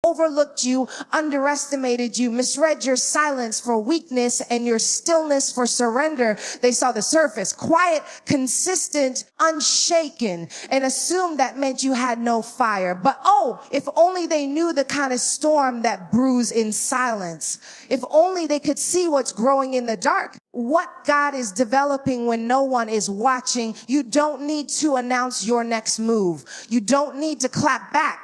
overlooked you, underestimated you, misread your silence for weakness and your stillness for surrender. They saw the surface, quiet, consistent, unshaken, and assumed that meant you had no fire. But oh, if only they knew the kind of storm that brews in silence. If only they could see what's growing in the dark. What God is developing when no one is watching. You don't need to announce your next move. You don't need to clap back.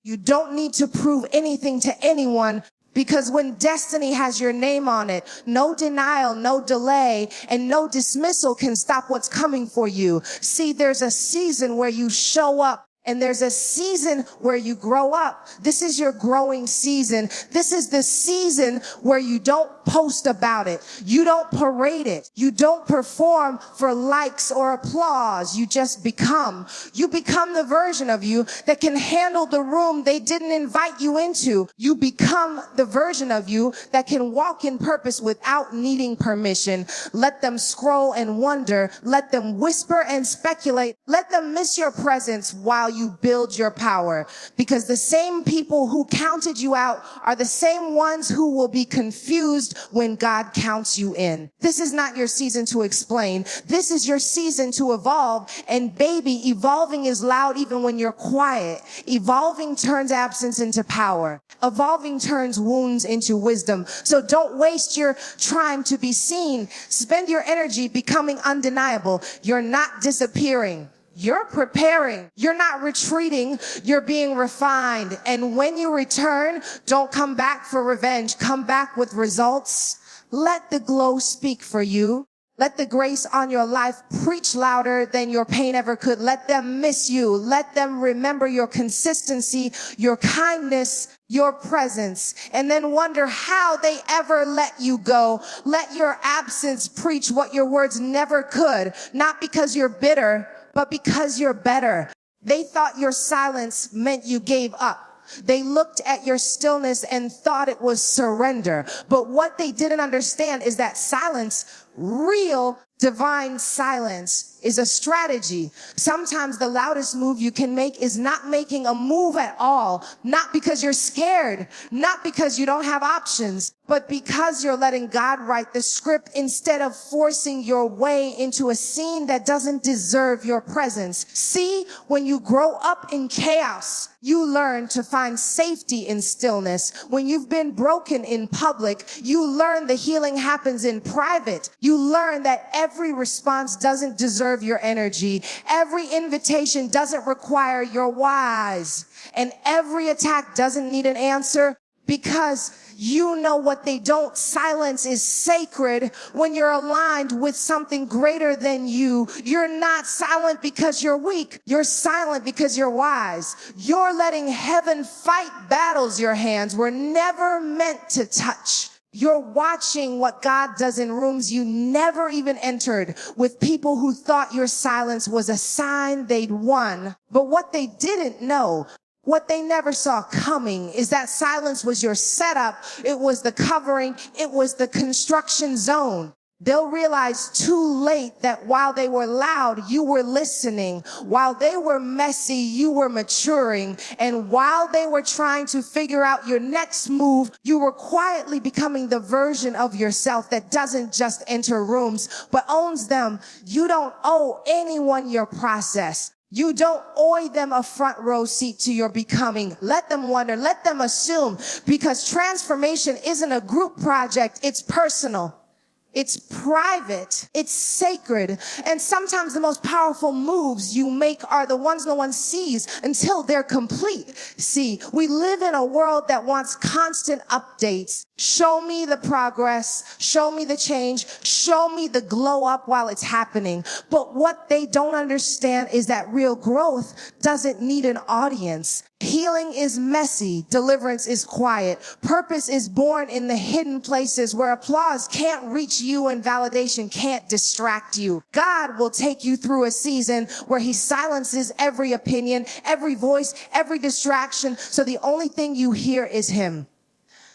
You don't need to prove anything to anyone, because when destiny has your name on it, no denial, no delay, and no dismissal can stop what's coming for you. See, there's a season where you show up, and there's a season where you grow up. This is your growing season. This is the season where you don't post about it. You don't parade it. You don't perform for likes or applause. You just become. You become the version of you that can handle the room they didn't invite you into. You become the version of you that can walk in purpose without needing permission. Let them scroll and wonder. Let them whisper and speculate. Let them miss your presence while you build your power, because the same people who counted you out are the same ones who will be confused when God counts you in. This is not your season to explain. This is your season to evolve. And baby, evolving is loud even when you're quiet. Evolving turns absence into power. Evolving turns wounds into wisdom. So don't waste your time to be seen. Spend your energy becoming undeniable. You're not disappearing. You're preparing. You're not retreating. You're being refined. And when you return, don't come back for revenge. Come back with results. Let the glow speak for you. Let the grace on your life preach louder than your pain ever could. Let them miss you. Let them remember your consistency, your kindness, your presence, and then wonder how they ever let you go. Let your absence preach what your words never could. Not because you're bitter, but because you're better. They thought your silence meant you gave up. They looked at your stillness and thought it was surrender. But what they didn't understand is that silence, real divine silence, is a strategy. Sometimes the loudest move you can make is not making a move at all. Not because you're scared, not because you don't have options, but because you're letting God write the script instead of forcing your way into a scene that doesn't deserve your presence. See, when you grow up in chaos, you learn to find safety in stillness. When you've been broken in public, you learn the healing happens in private. You learn that every response doesn't deserve your energy. Every invitation doesn't require your whys. And every attack doesn't need an answer, because you know what they don't. Silence is sacred when you're aligned with something greater than you. You're not silent because you're weak. You're silent because you're wise. You're letting heaven fight battles your hands were never meant to touch. You're watching what God does in rooms you never even entered, with people who thought your silence was a sign they'd won. But what they didn't know, what they never saw coming, is that silence was your setup. It was the covering. It was the construction zone. They'll realize too late that while they were loud, you were listening. While they were messy, you were maturing. And while they were trying to figure out your next move, you were quietly becoming the version of yourself that doesn't just enter rooms, but owns them. You don't owe anyone your process. You don't owe them a front row seat to your becoming. Let them wonder, let them assume, because transformation isn't a group project, it's personal. It's private. It's sacred. And sometimes the most powerful moves you make are the ones no one sees until they're complete. See, we live in a world that wants constant updates. Show me the progress. Show me the change. Show me the glow up while it's happening. But what they don't understand is that real growth doesn't need an audience. Healing is messy. Deliverance is quiet. Purpose is born in the hidden places where applause can't reach you and validation can't distract you. God will take you through a season where he silences every opinion, every voice, every distraction, so the only thing you hear is him.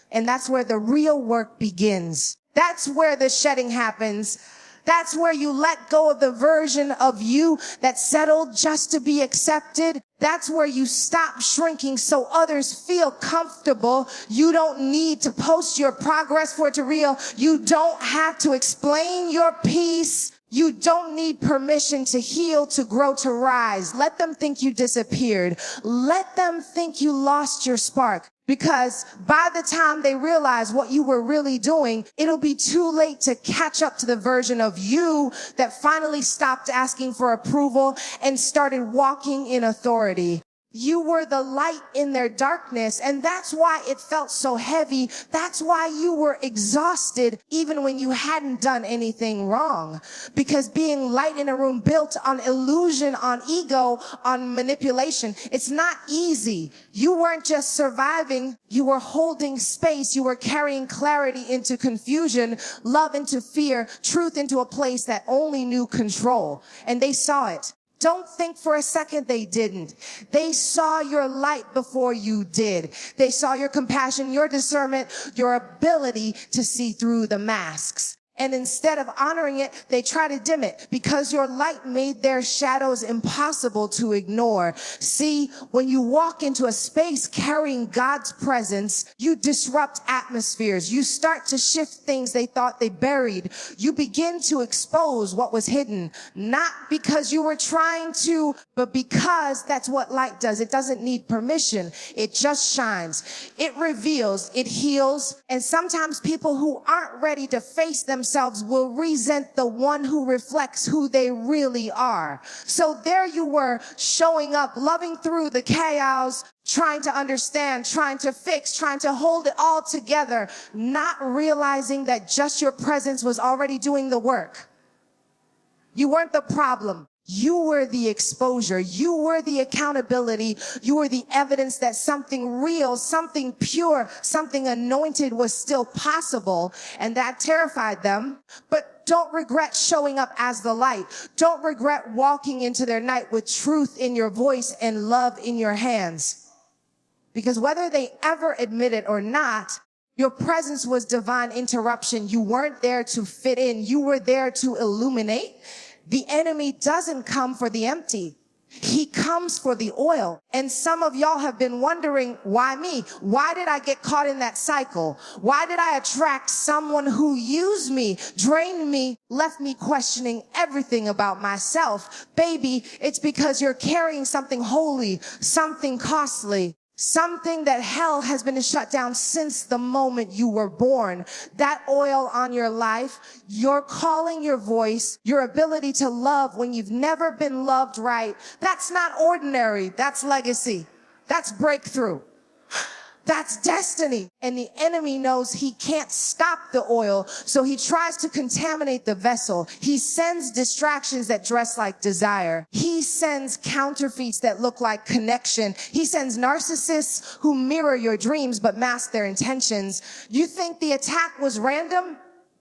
And that's where the real work begins. That's where the shedding happens. That's where you let go of the version of you that settled just to be accepted. That's where you stop shrinking so others feel comfortable. You don't need to post your progress for it to real. You don't have to explain your peace. You don't need permission to heal, to grow, to rise. Let them think you disappeared. Let them think you lost your spark. Because by the time they realize what you were really doing, it'll be too late to catch up to the version of you that finally stopped asking for approval and started walking in authority. You were the light in their darkness, and that's why it felt so heavy. That's why you were exhausted even when you hadn't done anything wrong. Because being light in a room built on illusion, on ego, on manipulation, it's not easy. You weren't just surviving, you were holding space. You were carrying clarity into confusion, love into fear, truth into a place that only knew control. And they saw it. Don't think for a second they didn't. They saw your light before you did. They saw your compassion, your discernment, your ability to see through the masks. And instead of honoring it, they try to dim it because your light made their shadows impossible to ignore. See, when you walk into a space carrying God's presence, you disrupt atmospheres. You start to shift things they thought they buried. You begin to expose what was hidden, not because you were trying to, but because that's what light does. It doesn't need permission. It just shines. It reveals, it heals. And sometimes people who aren't ready to face themselves will resent the one who reflects who they really are. So there you were, showing up, loving through the chaos, trying to understand, trying to fix, trying to hold it all together, not realizing that just your presence was already doing the work. You weren't the problem. You were the exposure. You were the accountability. You were the evidence that something real, something pure, something anointed was still possible. And that terrified them. But don't regret showing up as the light. Don't regret walking into their night with truth in your voice and love in your hands. Because whether they ever admit it or not, your presence was divine interruption. You weren't there to fit in. You were there to illuminate. The enemy doesn't come for the empty. He comes for the oil. And some of y'all have been wondering, why me? Why did I get caught in that cycle? Why did I attract someone who used me, drained me, left me questioning everything about myself? Baby, it's because you're carrying something holy, something costly. Something that hell has been shut down since the moment you were born. That oil on your life, your calling, your voice, your ability to love when you've never been loved right. That's not ordinary. That's legacy. That's breakthrough. That's destiny. And the enemy knows he can't stop the oil, so he tries to contaminate the vessel. He sends distractions that dress like desire. He sends counterfeits that look like connection. He sends narcissists who mirror your dreams but mask their intentions. You think the attack was random?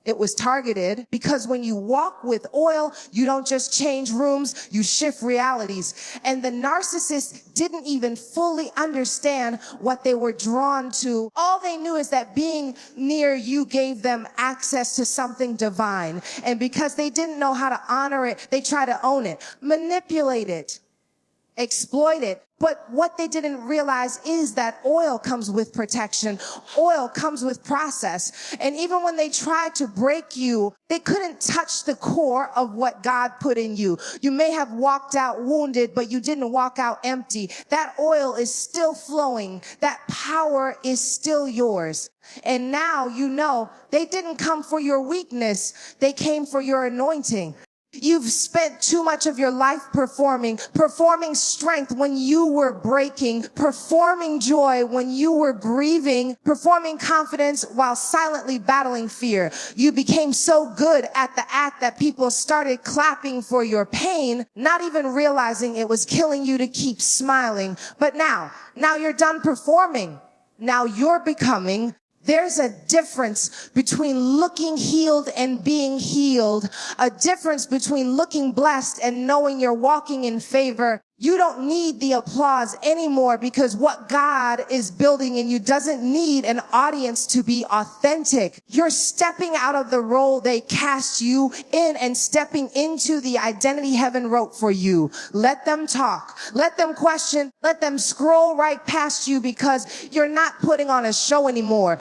It was targeted, because when you walk with oil, you don't just change rooms, you shift realities. And the narcissist didn't even fully understand what they were drawn to. All they knew is that being near you gave them access to something divine. And because they didn't know how to honor it, they try to own it, manipulate it, exploit it. But what they didn't realize is that oil comes with protection. Oil comes with process. And even when they tried to break you, they couldn't touch the core of what God put in you. You may have walked out wounded, but you didn't walk out empty. That oil is still flowing. That power is still yours. And now you know they didn't come for your weakness. They came for your anointing. You've spent too much of your life performing strength when you were breaking, performing joy when you were grieving, performing confidence while silently battling fear. You became so good at the act that people started clapping for your pain, not even realizing it was killing you to keep smiling. But now you're done performing. Now you're becoming. There's a difference between looking healed and being healed, a difference between looking blessed and knowing you're walking in favor. You don't need the applause anymore because what God is building in you doesn't need an audience to be authentic. You're stepping out of the role they cast you in and stepping into the identity heaven wrote for you. Let them talk. Let them question. Let them scroll right past you because you're not putting on a show anymore.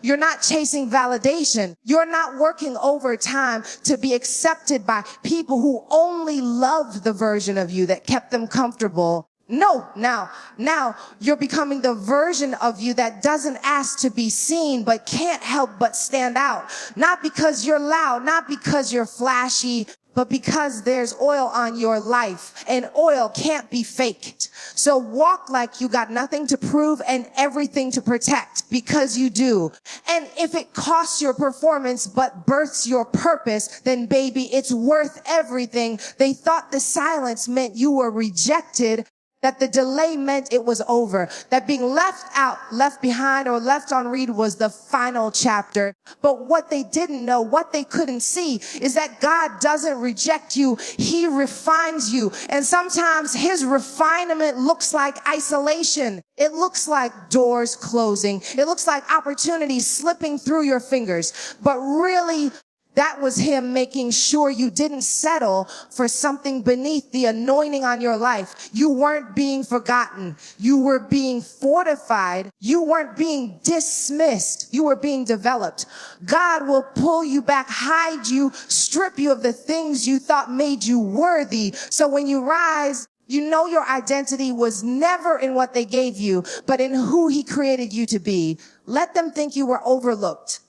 You're not chasing validation. You're not working overtime to be accepted by people who only love the version of you that kept them comfortable. No, now you're becoming the version of you that doesn't ask to be seen, but can't help but stand out. Not because you're loud, not because you're flashy, but because there's oil on your life, and oil can't be faked. So walk like you got nothing to prove and everything to protect, because you do. And if it costs your performance but births your purpose, then baby, it's worth everything. They thought the silence meant you were rejected, that the delay meant it was over, that being left out, left behind, or left on read was the final chapter. But what they didn't know, what they couldn't see, is that God doesn't reject you. He refines you. And sometimes his refinement looks like isolation. It looks like doors closing. It looks like opportunities slipping through your fingers. But really, that was him making sure you didn't settle for something beneath the anointing on your life. You weren't being forgotten. You were being fortified. You weren't being dismissed. You were being developed. God will pull you back, hide you, strip you of the things you thought made you worthy. So when you rise, you know your identity was never in what they gave you, but in who he created you to be. Let them think you were overlooked.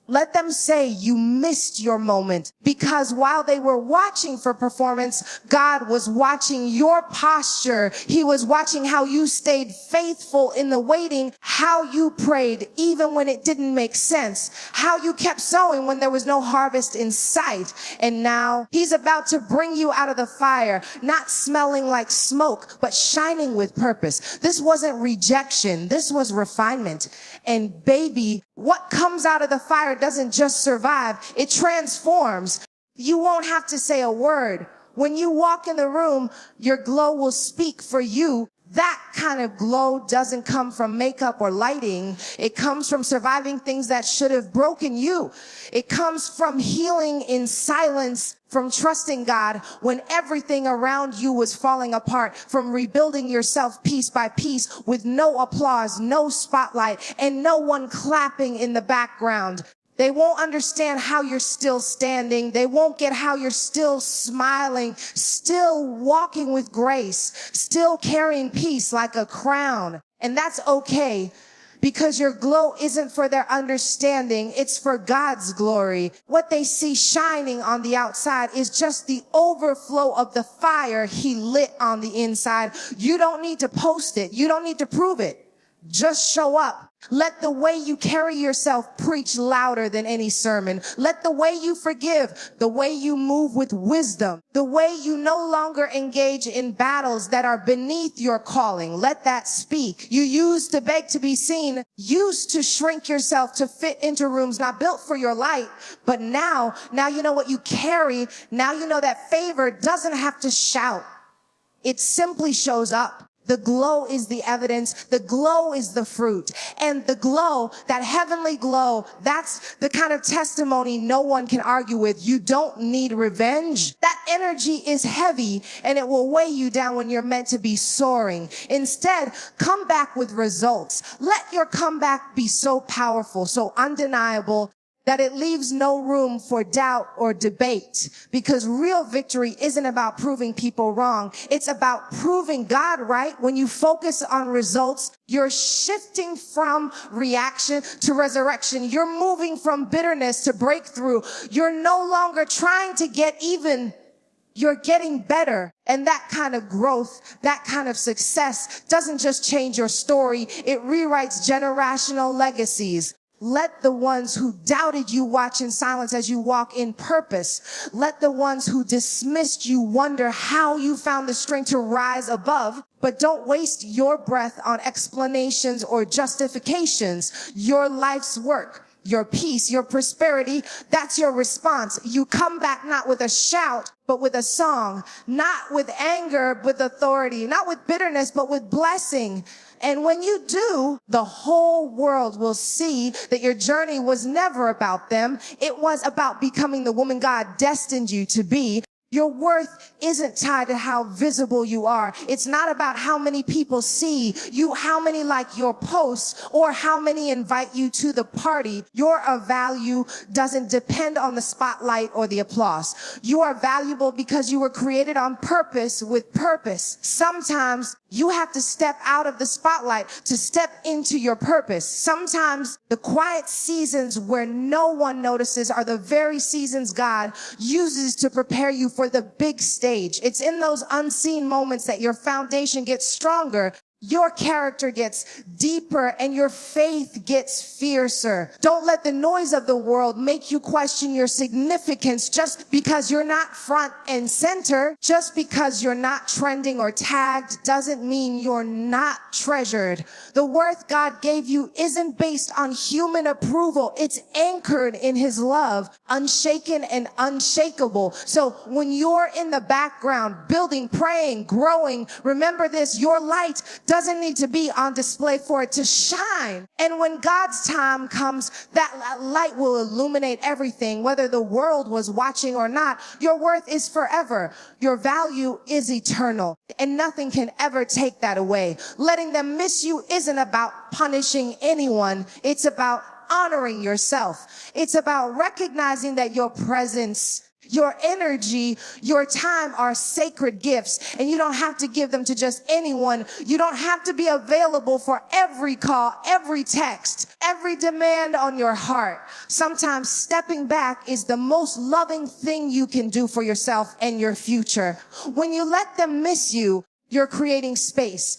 Let them say you missed your moment, because while they were watching for performance, God was watching your posture. He was watching how you stayed faithful in the waiting, how you prayed even when it didn't make sense, how you kept sowing when there was no harvest in sight. And now he's about to bring you out of the fire, not smelling like smoke, but shining with purpose. This wasn't rejection. This was refinement. And baby, what comes out of the fire doesn't just survive, it transforms. You won't have to say a word. When you walk in the room, your glow will speak for you. That kind of glow doesn't come from makeup or lighting. It comes from surviving things that should have broken you. It comes from healing in silence, from trusting God when everything around you was falling apart, from rebuilding yourself piece by piece with no applause, no spotlight, and no one clapping in the background. They won't understand how you're still standing. They won't get how you're still smiling, still walking with grace, still carrying peace like a crown. And that's okay, because your glow isn't for their understanding. It's for God's glory. What they see shining on the outside is just the overflow of the fire he lit on the inside. You don't need to post it. You don't need to prove it. Just show up. Let the way you carry yourself preach louder than any sermon. Let the way you forgive, the way you move with wisdom, the way you no longer engage in battles that are beneath your calling, let that speak. You used to beg to be seen, used to shrink yourself to fit into rooms not built for your light. But now you know what you carry. Now you know that favor doesn't have to shout. It simply shows up. The glow is the evidence. The glow is the fruit. And the glow, that heavenly glow, that's the kind of testimony no one can argue with. You don't need revenge. That energy is heavy, and it will weigh you down when you're meant to be soaring. Instead, come back with results. Let your comeback be so powerful, so undeniable, that it leaves no room for doubt or debate, because real victory isn't about proving people wrong. It's about proving God right. When you focus on results, you're shifting from reaction to resurrection. You're moving from bitterness to breakthrough. You're no longer trying to get even. You're getting better. And that kind of growth, that kind of success doesn't just change your story. It rewrites generational legacies. Let the ones who doubted you watch in silence as you walk in purpose. Let the ones who dismissed you wonder how you found the strength to rise above. But don't waste your breath on explanations or justifications. Your life's work, your peace, your prosperity. That's your response. You come back not with a shout, but with a song, not with anger, but with authority, not with bitterness, but with blessing. And when you do, the whole world will see that your journey was never about them. It was about becoming the woman God destined you to be. Your worth isn't tied to how visible you are. It's not about how many people see you, how many like your posts, or how many invite you to the party. Your value doesn't depend on the spotlight or the applause. You are valuable because you were created on purpose with purpose. Sometimes you have to step out of the spotlight to step into your purpose. Sometimes the quiet seasons where no one notices are the very seasons God uses to prepare you for the big stage. It's in those unseen moments that your foundation gets stronger, your character gets deeper, and your faith gets fiercer. Don't let the noise of the world make you question your significance. Just because you're not front and center, just because you're not trending or tagged, doesn't mean you're not treasured. The worth God gave you isn't based on human approval. It's anchored in his love, unshaken and unshakable. So when you're in the background, building, praying, growing, remember this: your light doesn't need to be on display for it to shine. And when God's time comes, that light will illuminate everything, whether the world was watching or not. Your worth is forever. Your value is eternal, and nothing can ever take that away. Letting them miss you isn't about punishing anyone. It's about honoring yourself. It's about recognizing that your presence, your energy, your time are sacred gifts, and you don't have to give them to just anyone. You don't have to be available for every call, every text, every demand on your heart. Sometimes stepping back is the most loving thing you can do for yourself and your future. When you let them miss you, you're creating space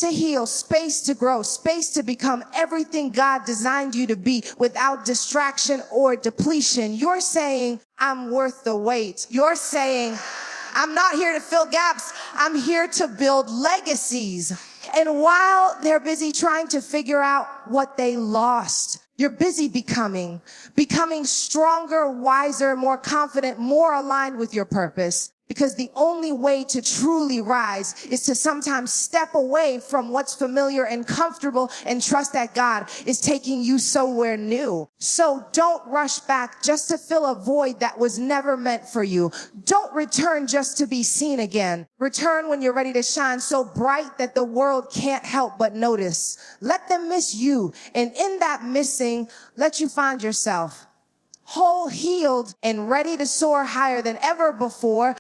to heal, space to grow, space to become everything God designed you to be without distraction or depletion. You're saying, I'm worth the wait. You're saying, I'm not here to fill gaps. I'm here to build legacies. And while they're busy trying to figure out what they lost, you're busy becoming stronger, wiser, more confident, more aligned with your purpose. Because the only way to truly rise is to sometimes step away from what's familiar and comfortable and trust that God is taking you somewhere new. So don't rush back just to fill a void that was never meant for you. Don't return just to be seen again. Return when you're ready to shine so bright that the world can't help but notice. Let them miss you. And in that missing, let you find yourself whole, healed, and ready to soar higher than ever before.